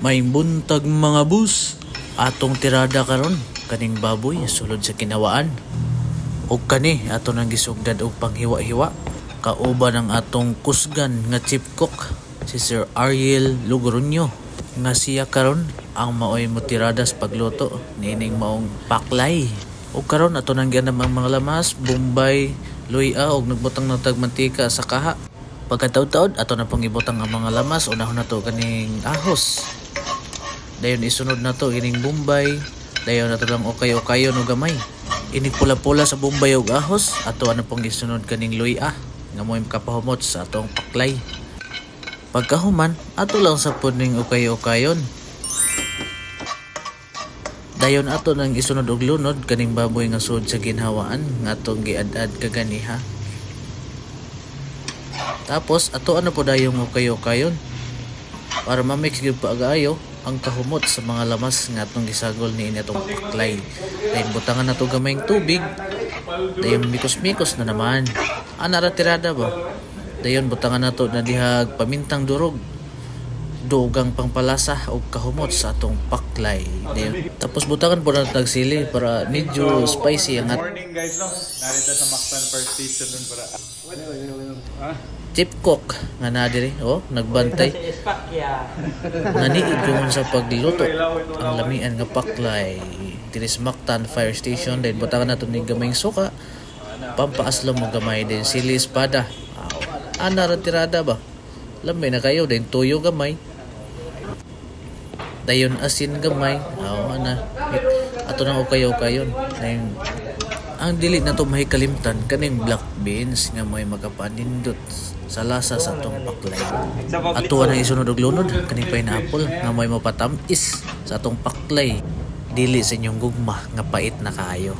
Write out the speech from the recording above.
May buntag mga bus, atong tirada karon kaning baboy sulod sa kinawaan. Og kani ato nang gisugdad og panghiwa-hiwa. Kauban ang atong kusgan nga chief cook si Sir Ariel Logroño nga siya karon ang maoy motirada sa pagluto niining maong paklay. Og karon ato nang gianam ang mga lamas, bombay, luya og nagbutang ng tagmantika sa kaha. Pagkataod-taod ato na pong ibutang ang mga lamas, unahon na to kaning ahos. Dayon isunod na to ining bombay, dayon na to lang okay-okayon o gamay. Inig pula-pula sa bombay og ahos, ato na pong isunod kaning luya nga mo'y makapahumot sa atong paklay. Pagkahuman, ato lang sa puning okay-okayon. Dayon ato nang isunod og lunod kaning baboy nga sud sa ginhawaan nga atong giad-ad kaganiha. Tapos ato ano po dayong okay-okayon para ma-mix gyud paagayo ang kahumot sa mga lamas nga atong gisagol ni atong paklay. Dayon butangan nato gamayng tubig. Dayon mikos-mikos na naman. Ana tirada ba? Dayon butangan nato na dihag pamintang durog, dugang pangpalasa o kahumot sa atong paklay. Dayon tapos butangan po nato sili para medyo spicy ang Morning guys, no? Narito sa Mactan First Station dun para chief cook nga na diri nagbantay naniid ko sa pagluto ang lamian nga paklay diri sa Mactan Fire Station. Then butangan nato ni gamayng suka, pampaaslam mo gamay din sili espada. Ana ra tirada ba? Lamay na kayo din tuyo gamay. Dayon asin gamay. Ana ato nang ukayo-kayon. Dayon ang dili na to mahikalimtan kaning black beans nga may magapanindot sa lasa sa atong paklay. Ato na isunod og lunod kaning pineapple nga may mapatamis sa atong paklay. Dili sa inyong gugma nga pait na kaayo.